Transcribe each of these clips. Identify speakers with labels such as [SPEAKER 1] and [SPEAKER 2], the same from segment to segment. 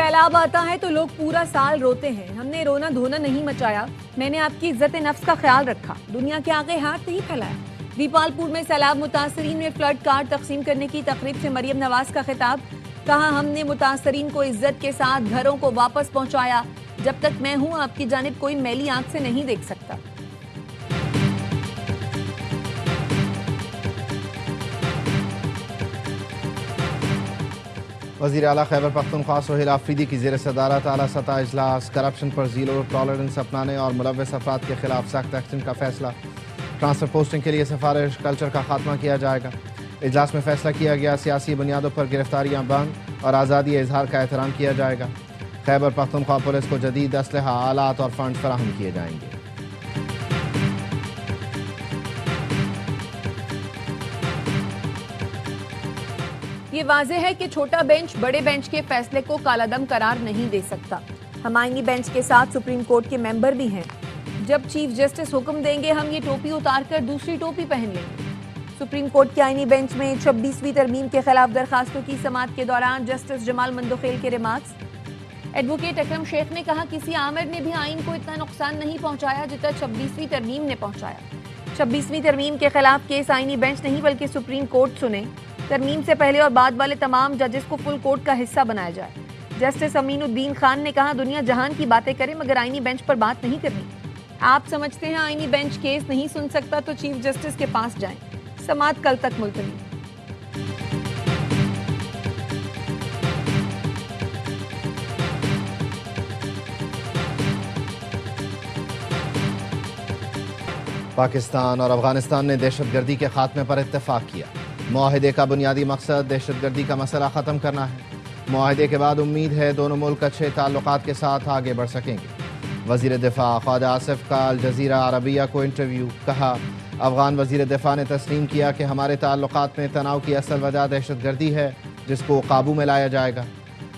[SPEAKER 1] सैलाब आता है तो लोग पूरा साल रोते हैं। हमने रोना धोना नहीं मचाया, मैंने आपकी इज्जत नफ्स का ख्याल रखा, दुनिया के आगे हाथ नहीं फैलाया। दीपालपुर में सैलाब मुतासरीन में फ्लड कार्ड तकसीम करने की तकरीब से मरियम नवाज का खिताब। कहा, हमने मुतासरीन को इज्जत के साथ घरों को वापस पहुंचाया। जब तक मैं हूं आपकी जानिब कोई मैली आंख से नहीं देख सकता।
[SPEAKER 2] वज़ीर आला खैबर पख्तूनख्वा सोहेल आफरीदी की ज़ेर सदारत आला सतह इजलास। करप्शन पर ज़ीरो टॉलरेंस अपनाने और मुलव्वस अफराद के खिलाफ सख्त एक्शन का फैसला। ट्रांसफर पोस्टिंग के लिए सिफारिश कल्चर का खात्मा किया जाएगा। इजलास में फैसला किया गया, सियासी बुनियादों पर गिरफ्तारियां बंद और आज़ादी इजहार का एहतराम किया जाएगा। खैबर पख्तूनख्वा पुलिस को जदीद असलहा, आलात और फंड फराहम किए जाएंगे।
[SPEAKER 1] ये वाज़ेह है कि छोटा बेंच बड़े बेंच के फैसले को कालादम करार नहीं दे सकता। हम आईनी बेंच के साथ सुप्रीम कोर्ट के मेंबर भी हैं। जब चीफ जस्टिस हुक्म देंगे हम ये टोपी उतारकर दूसरी टोपी पहन लेंगे। सुप्रीम कोर्ट के आईनी बेंच में 26वीं तरमीम के खिलाफ दरखास्तों की समाअत के दौरान जस्टिस जमाल मंदोखेल के रिमार्क्स। एडवोकेट अकरम शेख ने कहा, किसी आमिर ने भी आइन को इतना नुकसान नहीं पहुंचाया जितना 26वीं तरमीम ने पहुंचाया। 26वीं तरमीम के खिलाफ केस आईनी बेंच नहीं बल्कि सुप्रीम कोर्ट सुने। तरमीम से पहले और बाद वाले तमाम जजेस को फुल कोर्ट का हिस्सा बनाया जाए। जस्टिस अमीनुद्दीन खान ने कहा, दुनिया जहान की बातें करे मगर आईनी बेंच पर बात नहीं करनी। आप समझते हैं आईनी बेंच केस नहीं सुन सकता तो चीफ जस्टिस के पास जाएं। समाअत कल तक मुलतवी।
[SPEAKER 2] पाकिस्तान और अफगानिस्तान ने दहशतगर्दी के खात्मे पर इत्तेफाक किया। मुआहिदे का बुनियादी मकसद दहशतगर्दी का मसला ख़त्म करना है। मुआहिदे के बाद उम्मीद है दोनों मुल्क अच्छे ताल्लुकात के साथ आगे बढ़ सकेंगे। वज़ीर दिफा ख्वाजा आसिफ का अल जज़ीरा अरबिया को इंटरव्यू। कहा, अफगान वज़ीर दिफा ने तस्लीम किया कि हमारे ताल्लुकात में तनाव की असल वजह दहशतगर्दी है जिसको काबू में लाया जाएगा।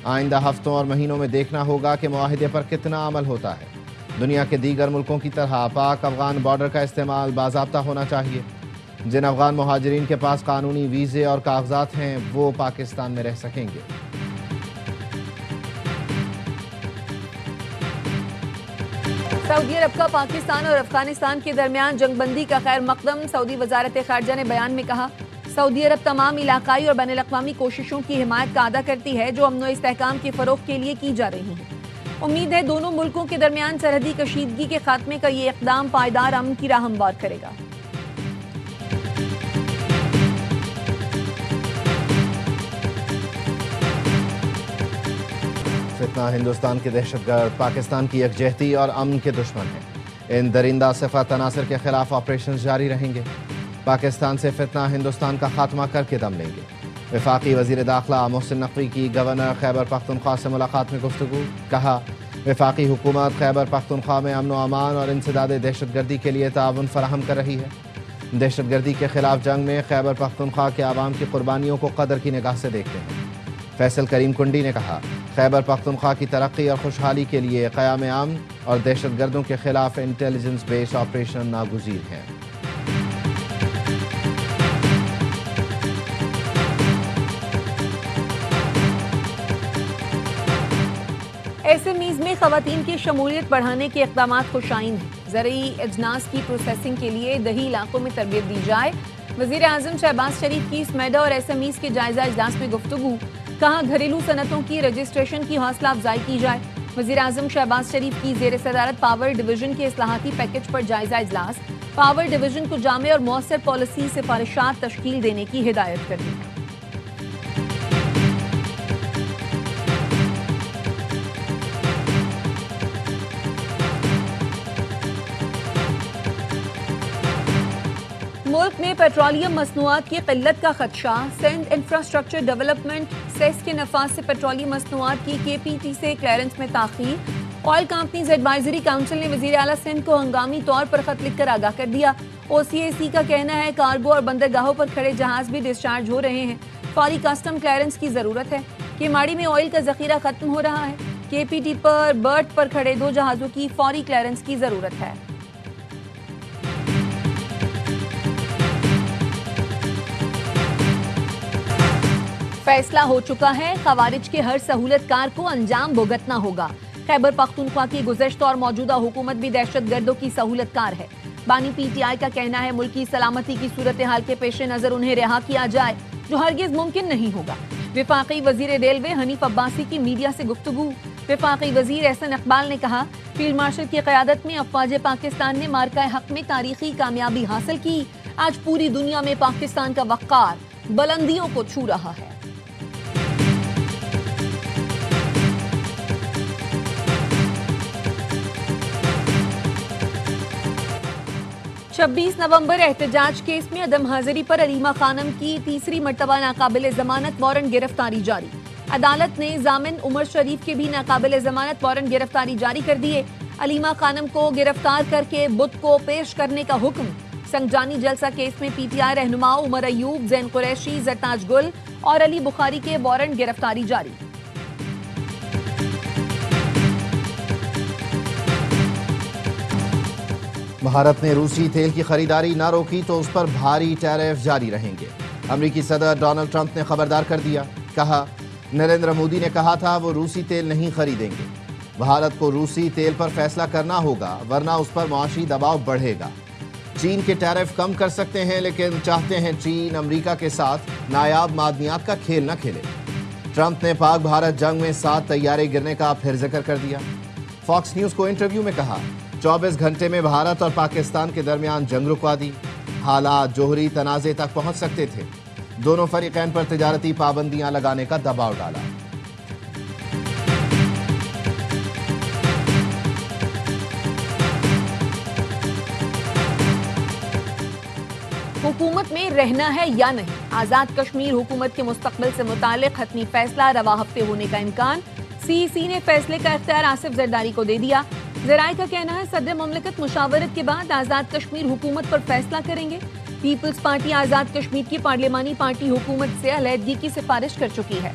[SPEAKER 2] आइंदा हफ्तों और महीनों में देखना होगा कि मुआहिदे पर कितना अमल होता है। दुनिया के दीगर मुल्कों की तरह पाक अफगान बॉर्डर का इस्तेमाल बाज़ाब्ता होना चाहिए। जिन अफगान मुहाजिरीन के पास कानूनी वीज़े और कागजात हैं वो पाकिस्तान में रह सकेंगे।
[SPEAKER 1] सऊदी अरब का पाकिस्तान और अफगानिस्तान के दरमियान जंगबंदी का खैर मकदम। सऊदी वजारत खारजा ने बयान में कहा, सऊदी अरब तमाम इलाकाई और बैनुल-अक़वामी कोशिशों की हिमायत का अदा करती है जो अमन व इस्तेहकाम के फ़रोग़ के लिए की जा रही हैं। उम्मीद है दोनों मुल्कों के दरमियान सरहदी कशीदगी के खात्मे का ये इक़दाम पायदार अमन की राह हमवार करेगा।
[SPEAKER 2] फितना हिंदुस्तान के दहशतगर्द पाकिस्तान की यकजहती और अमन के दुश्मन हैं। इन दरिंदा सिफत अनासर के खिलाफ ऑपरेशन जारी रहेंगे। पाकिस्तान से फितना हिंदुस्तान का खात्मा करके दम लेंगे। वफाकी वज़ीर दाखिला मोहसिन नकवी की गवर्नर खैबर पख्तूनख्वा से मुलाकात में गुफ्तगू। कहा, वफाकी हुकूमत खैबर पख्तूनख्वा में अमन व अमान और इंसदाद दहशतगर्दी के लिए ताउन फराहम कर रही है। दहशतगर्दी के खिलाफ जंग में खैबर पख्तूनख्वा के आवाम की कुर्बानियों को कदर की निगाह से देखते हैं। फैसल करीम कुंडी ने कहा, खैबर पख्तूनख्वा की तरक्की और खुशहाली के लिए क़याम अमन और दहशतगर्दों के खिलाफ इंटेलिजेंस बेस्ड ऑपरेशन नागुज़ीर हैं।
[SPEAKER 1] SMEs में ख़वातीन की शमूलियत बढ़ाने के इक़दामात खुशाइन हैं। ज़रूरी अजनास की प्रोसेसिंग के लिए दही इलाकों में तरबियत दी जाए। वज़ीर आज़म शहबाज शरीफ की स्मेडा और SMEs के जायजा इजलास में गुफ्तगू। कहा, घरेलू सनतों की रजिस्ट्रेशन की हौसला अफजाई की जाए। वज़ीर आज़म शहबाज शरीफ की ज़ेर सदारत पावर डिवीजन के इस्लाहाती पैकेज पर जायजा इजलास। पावर डिवीजन को जामे और मौसर पॉलिसी सिफारिशात तश्कील देने की हिदायत कर दी। मुल्क में पेट्रोलियम मसनूआत की किल्लत का खदशा। सिंध इंफ्रास्ट्रक्चर डेवलपमेंट सेस के नफाज से पेट्रोलियम मसनूआत की KPT से क्लियरेंस में ताख़ीर। ऑयल कंपनीज एडवाइजरी काउंसिल ने वज़ीर आला सिंध को हंगामी तौर पर खत लिखकर आगाह कर दिया। OCAC का कहना है कार्गो और बंदरगाहों पर खड़े जहाज भी डिस्चार्ज हो रहे हैं। फौरी कस्टम क्लियरेंस की जरूरत है। केमाड़ी में ऑयल का जखीरा खत्म हो रहा है। KPT पर बर्थ पर खड़े 2 जहाजों की फौरी क्लियरेंस की जरूरत है। फैसला हो चुका है, खवारिज के हर सहूलतकार को अंजाम भुगतना होगा। खैबर पख्तूनख्वा की गुज़श्ता और मौजूदा हुकूमत भी दहशतगर्दों की सहूलतकार है। बानी पीटीआई का कहना है मुल्की सलामती की सूरत हाल के पेश नजर उन्हें रिहा किया जाए, जो हरगिज मुमकिन नहीं होगा। विफाकी वजीर रेलवे हनीफ अब्बासी की मीडिया से गुफ्तगू। विफाकी वजीर एहसन इकबाल ने कहा, फील्ड मार्शल की क़यादत में अफवाज पाकिस्तान ने मार्का हक में तारीखी कामयाबी हासिल की। आज पूरी दुनिया में पाकिस्तान का वक़ार बुलंदियों को छू रहा है। छब्बीस नवंबर एहतजाज केस में अदम हाजिरी पर अलीमा खानम की तीसरी मर्तबा नाकाबिल जमानत वारंट गिरफ्तारी जारी। अदालत ने जामिन उमर शरीफ के भी नाकाबिल जमानत वारंट गिरफ्तारी जारी कर दिए। अलीमा खानम को गिरफ्तार करके बुध को पेश करने का हुक्म। संगजानी जलसा केस में पीटीआई रहनुमा उमर अयूब, जैन कुरैशी, जरताज गुल और अली बुखारी के वारंट गिरफ्तारी जारी।
[SPEAKER 2] भारत ने रूसी तेल की खरीदारी न रोकी तो उस पर भारी टैरिफ जारी रहेंगे। अमेरिकी सदर डोनाल्ड ट्रंप ने खबरदार कर दिया। कहा, नरेंद्र मोदी ने कहा था वो रूसी तेल नहीं खरीदेंगे। भारत को रूसी तेल पर फैसला करना होगा, वरना उस पर मुआशी दबाव बढ़ेगा। चीन के टैरिफ कम कर सकते हैं, लेकिन चाहते हैं चीन अमेरिका के साथ नायाब मादनियात का खेल न खेले। ट्रंप ने पाक भारत जंग में 7 तैयारे गिरने का फिर जिक्र कर दिया। फॉक्स न्यूज को इंटरव्यू में कहा, 24 घंटे में भारत और पाकिस्तान के दरमियान जंग रुकवा दी। हालात जोहरी तनाज़े तक पहुंच सकते थे। दोनों फरीकैन पर तिजारती पाबंदियां लगाने का दबाव डाला।
[SPEAKER 1] हुकूमत में रहना है या नहीं, आजाद कश्मीर हुकूमत के मुस्तकबिल से मुतालिक हतमी फैसला रवा हफ्ते होने का इम्कान। सीईसी ने फैसले का इख्तियार आसिफ जरदारी को दे दिया। ज़राए का कहना है सदर ममलकत मुशावरत के बाद आज़ाद कश्मीर हुकूमत पर फैसला करेंगे। पीपल्स पार्टी आज़ाद कश्मीर की पार्लिमानी पार्टी हुकूमत से अलहदगी की सिफारिश कर चुकी है।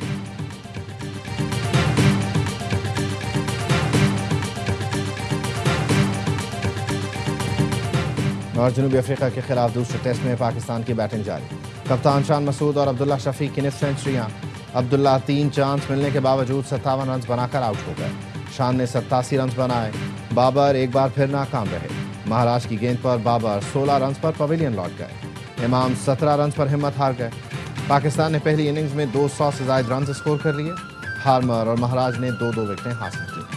[SPEAKER 2] और जनूबी अफ्रीका के खिलाफ दूसरे टेस्ट में पाकिस्तान की बैटिंग जारी। कप्तान शान मसूद और अब्दुल्ला शफीक की निस्फ सेंचुरियां। अब्दुल्ला 3 चांस मिलने के बावजूद 57 रन बनाकर आउट हो गए। शान ने 87 रन बनाए। बाबर एक बार फिर नाकाम रहे। महाराष्ट्र की गेंद पर बाबर 16 रन पर पवेलियन लौट गए। इमाम 17 रन पर हिम्मत हार गए। पाकिस्तान ने पहली इनिंग्स में 200 से ज्यादा रन स्कोर कर लिए। हार्मर और महाराज ने 2-2 विकेटें हासिल की।